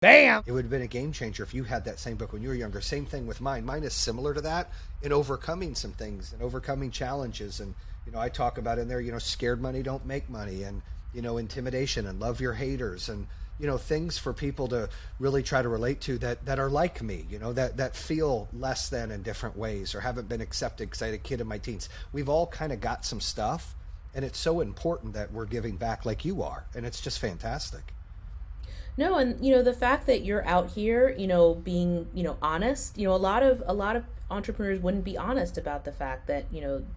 Bam! It would have been a game changer if you had that same book when you were younger. Same thing with mine. Mine is similar to that in overcoming some things and overcoming challenges. And, I talk about in there, scared money don't make money, and, intimidation, and love your haters, and, things for people to really try to relate to that are like me, that feel less than in different ways or haven't been accepted because I had a kid in my teens. We've all kind of got some stuff, and it's so important that we're giving back like you are. And it's just fantastic. No, and the fact that you're out here, being, honest, a lot of entrepreneurs wouldn't be honest about the fact that,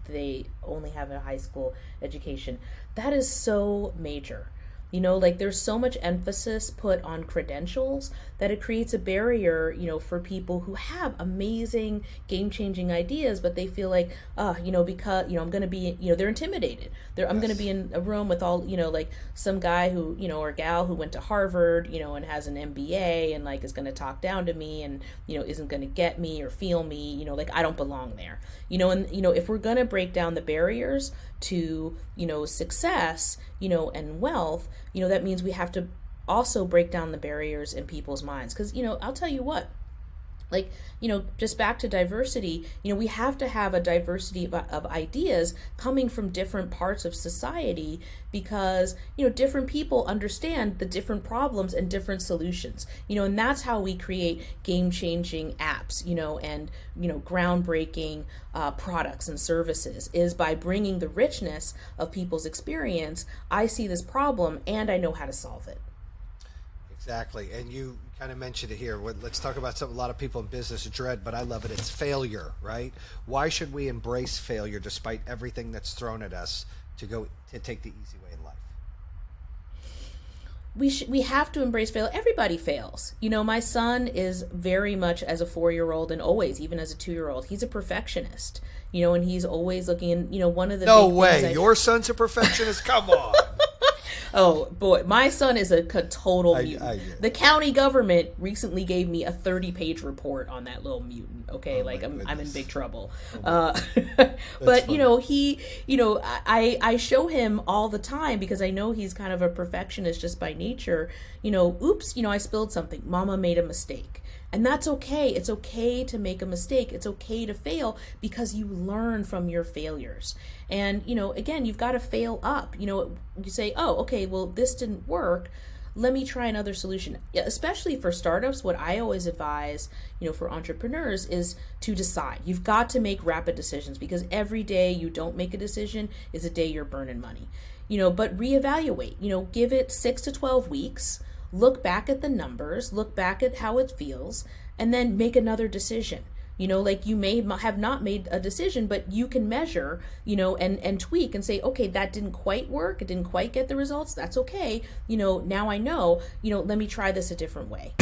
they only have a high school education. That is so major. Like there's so much emphasis put on credentials that it creates a barrier, for people who have amazing game-changing ideas, but they feel like, because, I'm going to be, they're intimidated. I'm going to be in a room with all, like some guy who, or gal who went to Harvard, and has an MBA and like is going to talk down to me and, isn't going to get me or feel me, like I don't belong there. And, if we're going to break down the barriers to, success, and wealth, that means we have to also break down the barriers in people's minds. Because, I'll tell you what, like, just back to diversity, we have to have a diversity of ideas coming from different parts of society because, different people understand the different problems and different solutions, and that's how we create game-changing apps, and, groundbreaking products and services is by bringing the richness of people's experience. I see this problem and I know how to solve it. Exactly. And you kind of mentioned it here. Let's talk about something a lot of people in business dread, but I love it. It's failure, right? Why should we embrace failure despite everything that's thrown at us to take the easy way in life? We have to embrace failure. Everybody fails. My son is very much as a 4-year-old and always, even as a 2-year-old, he's a perfectionist, and he's always looking in, one of the No big way. things Your son's a perfectionist? Come on. Oh boy, my son is a total mutant. The county government recently gave me a 30-page report on that little mutant. Okay, Oh, like I'm in big trouble. But funny. He, I show him all the time because I know he's kind of a perfectionist just by nature. Oops, I spilled something. Mama made a mistake. And that's okay. It's okay to make a mistake. It's okay to fail because you learn from your failures. And, again, you've got to fail up. You say, oh, okay, well, this didn't work. Let me try another solution. Yeah, especially for startups, what I always advise, for entrepreneurs is to decide. You've got to make rapid decisions because every day you don't make a decision is a day you're burning money. But reevaluate, give it 6 to 12 weeks. Look back at the numbers, look back at how it feels, and then make another decision. Like you may have not made a decision, but you can measure, and tweak and say, okay, that didn't quite work. It didn't quite get the results. That's okay. Now I know, let me try this a different way.